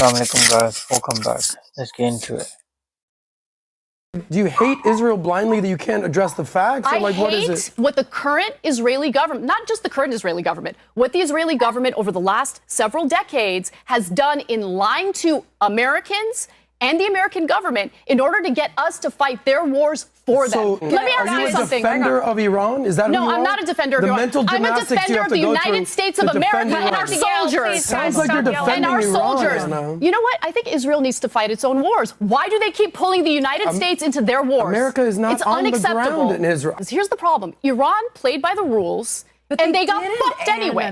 Assalamu alaikum guys, welcome back. Let's get into it. Do you hate Israel blindly that you can't address the facts? Or I what is hate what the current Israeli government, not just the current Israeli government, what the Israeli government over the last several decades has done in lying to Americans and the American government in order to get us to fight their wars for them. Let me ask you something. Are you a defender of Iran? Is that who you are? No, I'm not a defender of Iran. I'm a defender of the United States of America and our soldiers. Sounds like you're defending and our Iran, soldiers. Anna. You know what? I think Israel needs to fight its own wars. Why do they keep pulling the United States into their wars? America is not it's on unacceptable. the ground in Israel. Here's the problem. Iran played by the rules. And they got fucked anyway.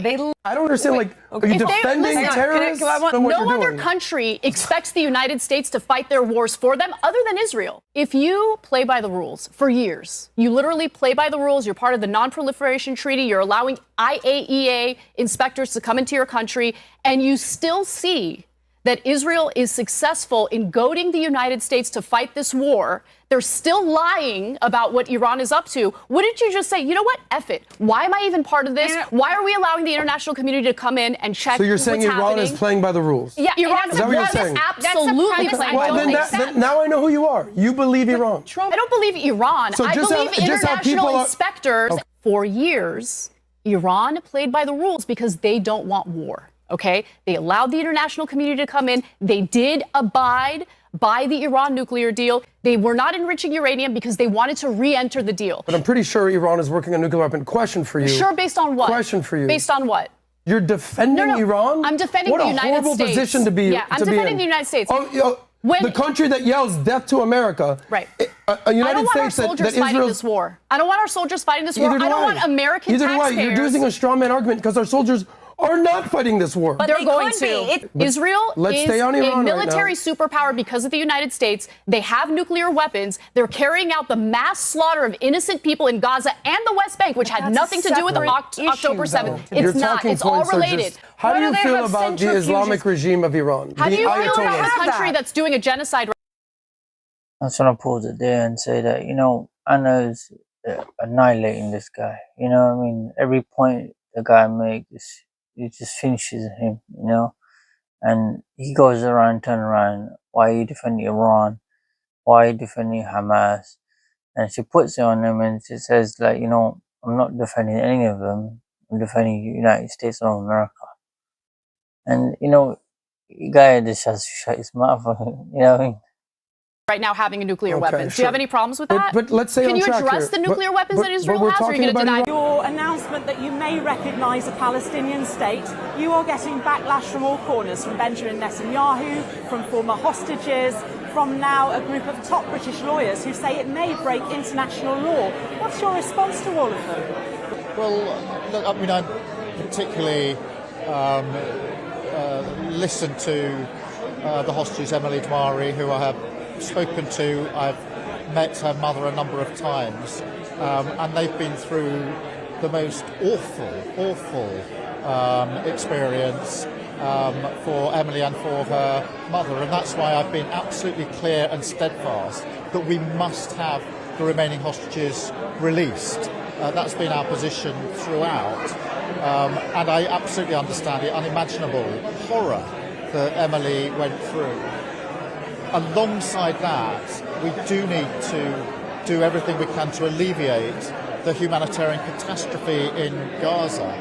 I don't understand, are you defending terrorists? No other country expects the United States to fight their wars for them other than Israel. If you play by the rules for years, you literally play by the rules, you're part of the Non-Proliferation Treaty, you're allowing IAEA inspectors to come into your country, and you still see that Israel is successful in goading the United States to fight this war, they're still lying about what Iran is up to. Wouldn't you just say, you know what, F it. Why am I even part of this? Why are we allowing the international community to come in and check what's happening? So you're saying Iran is playing by the rules? Yeah, Iran is absolutely playing by the rules. Now I know who you are. You believe Iran. I don't believe Iran. So I believe international inspectors. Okay. For years, Iran played by the rules because they don't want war. Okay, they allowed the international community to come in. They did abide by the Iran nuclear deal. They were not enriching uranium because they wanted to re-enter the deal. But I'm pretty sure Iran is working on a nuclear weapon. Question for you. Sure, based on what? Question for you. Based on what? You're defending Iran? I'm defending the United States. What a horrible position to be in. Yeah, I'm defending the United States. The country that yells death to America. Right. A United States that fighting this war. I don't want our soldiers fighting this war. I don't want American taxpayers. You're using a straw man argument because our soldiers are not fighting this war. But they're going to. Israel is a military superpower because of the United States. They have nuclear weapons. They're carrying out the mass slaughter of innocent people in Gaza and the West Bank, which had nothing to do with October 7th. It's not. It's all related. How do you feel about the Islamic regime of Iran? How do you feel about a country that's doing a genocide? I just want to pause it there and say that, Anna's annihilating this guy. Every point the guy makes, it just finishes him, and he goes around, turn around, why are you defending Iran? Why are you defending Hamas? And she puts it on him and she says, I'm not defending any of them. I'm defending the United States of America. And, the guy just has to shut his mouth, you know what I mean? Right now having a nuclear weapons. Do you have any problems with that? But let's say Can you address the nuclear weapons that Israel has, or are you going to deny? Your announcement that you may recognise a Palestinian state, you are getting backlash from all corners, from Benjamin Netanyahu, from former hostages, from now a group of top British lawyers who say it may break international law. What's your response to all of them? Well, look, I particularly listened to the hostage Emily Dwari, who I have spoken to. I've met her mother a number of times, and they've been through the most awful experience for Emily and for her mother, and that's why I've been absolutely clear and steadfast that we must have the remaining hostages released. That's been our position throughout, and I absolutely understand the unimaginable horror that Emily went through. Alongside that, we do need to do everything we can to alleviate the humanitarian catastrophe in Gaza,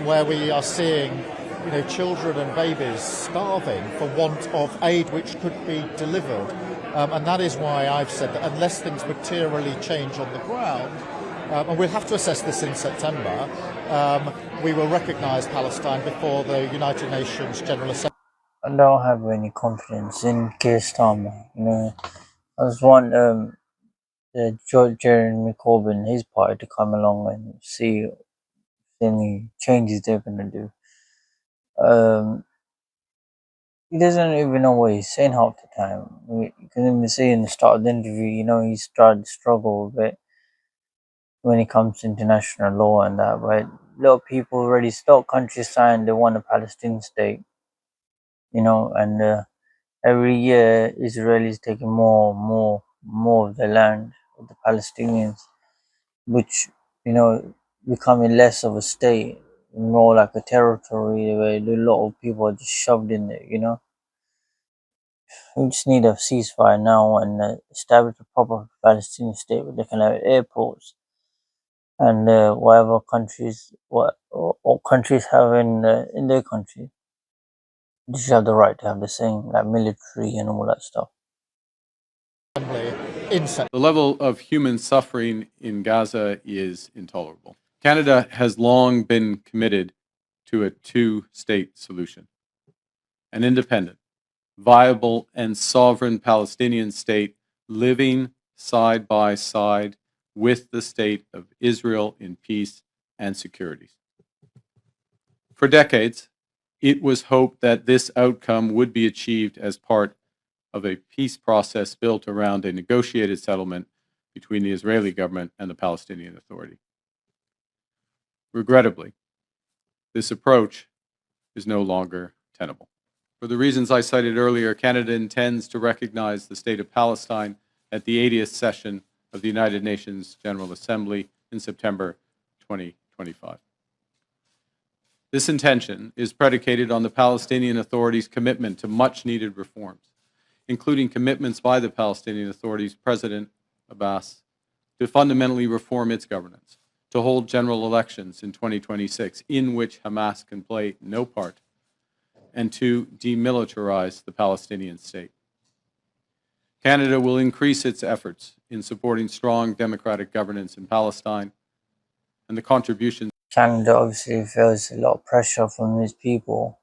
where we are seeing, children and babies starving for want of aid which could be delivered. And that is why I've said that unless things materially change on the ground, and we'll have to assess this in September, we will recognise Palestine before the United Nations General Assembly. I don't have any confidence in Keir Starmer. I just want Jeremy Corbyn, his party, to come along and see any changes they're going to do. He doesn't even know what he's saying half the time. You can even see in the start of the interview, he's started to struggle a bit when it comes to international law and that. But a lot of people already, countries saying they want a Palestinian state. And every year Israel is taking more of the land of the Palestinians, which, becoming less of a state, more like a territory where a lot of people are just shoved in there, We just need a ceasefire now and establish a proper Palestinian state where they can have airports and whatever countries what countries have in their country. They should have the right to have the same like military and all that stuff. The level of human suffering in Gaza is intolerable. Canada has long been committed to a two-state solution. An independent, viable, and sovereign Palestinian state living side by side with the state of Israel in peace and security. For decades, it was hoped that this outcome would be achieved as part of a peace process built around a negotiated settlement between the Israeli government and the Palestinian Authority. Regrettably, this approach is no longer tenable. For the reasons I cited earlier, Canada intends to recognize the State of Palestine at the 80th session of the United Nations General Assembly in September 2025. This intention is predicated on the Palestinian Authority's commitment to much-needed reforms, including commitments by the Palestinian Authority's President Abbas to fundamentally reform its governance, to hold general elections in 2026 in which Hamas can play no part, and to demilitarize the Palestinian state. Canada will increase its efforts in supporting strong democratic governance in Palestine and the contributions. Canada obviously feels a lot of pressure from these people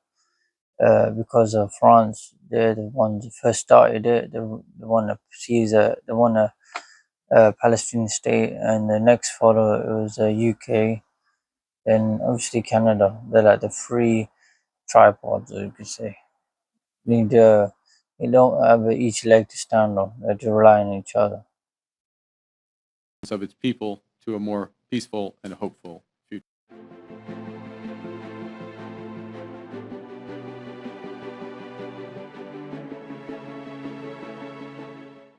because of France. They're the ones who first started it. They want to seize they want a Palestinian state, and the next follower it was UK, then obviously Canada. They're like the three tripods, you could say. They don't have each leg to stand on. They have to rely on each other. Of its people to a more peaceful and hopeful future.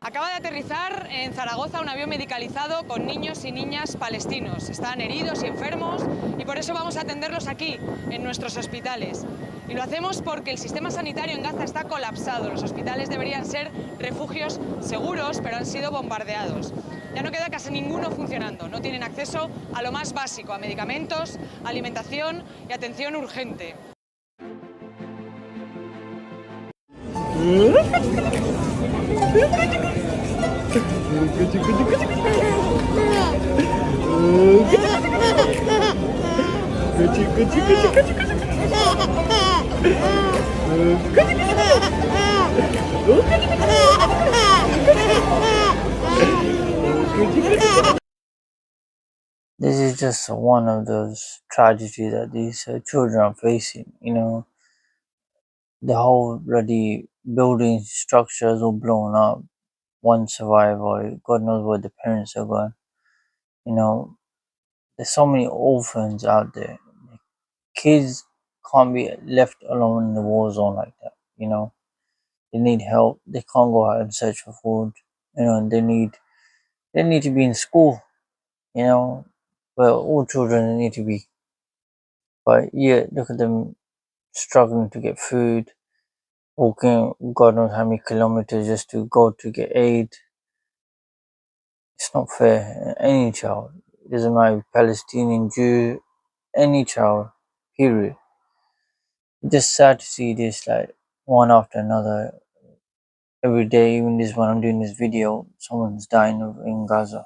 Acaba de aterrizar en Zaragoza un avión medicalizado con niños y niñas palestinos. Están heridos y enfermos y por eso vamos a atenderlos aquí, en nuestros hospitales. Y lo hacemos porque el sistema sanitario en Gaza está colapsado. Los hospitales deberían ser refugios seguros, pero han sido bombardeados. Ya no queda casi ninguno funcionando. No tienen acceso a lo más básico, a medicamentos, alimentación y atención urgente. This is just one of those tragedies that these children are facing. You know, the whole bloody building structure is all blown up. One survivor, God knows where the parents are gone. You know, there's so many orphans out there. Kids can't be left alone in the war zone like that. You know, they need help. They can't go out and search for food. You know, they need to be in school. You know, well, all children need to be. But yeah, look at them struggling to get food, walking God knows how many kilometers just to go to get aid. It's not fair. Any child, it doesn't matter if Palestinian, Jew, any child, period. It's just sad to see this like one after another. Every day, even this when I'm doing this video, someone's dying in Gaza.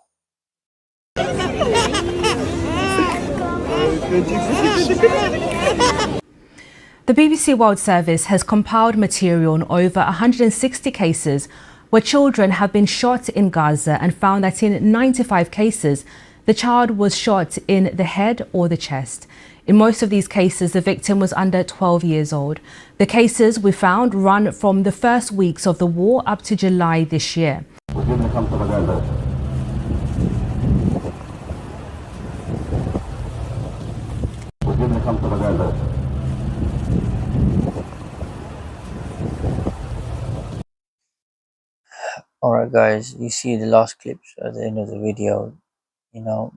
The BBC World Service has compiled material on over 160 cases where children have been shot in Gaza and found that in 95 cases, the child was shot in the head or the chest. In most of these cases, the victim was under 12 years old. The cases we found run from the first weeks of the war up to July this year. Alright guys, you see the last clips at the end of the video, you know,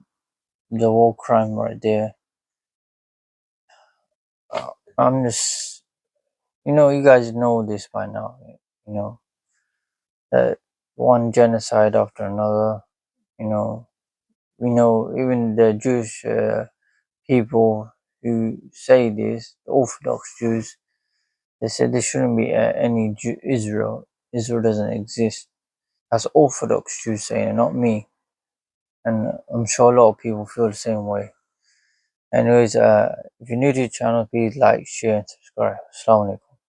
the war crime right there. I'm just, you know, you guys know this by now, you know. that one genocide after another. You know, we know even the Jewish people who say this, the Orthodox Jews, they said there shouldn't be any Israel. Israel doesn't exist. That's Orthodox Jews saying it, not me. And I'm sure a lot of people feel the same way. Anyways, if you're new to the channel, please like, share, and subscribe. Assalamu alaikum.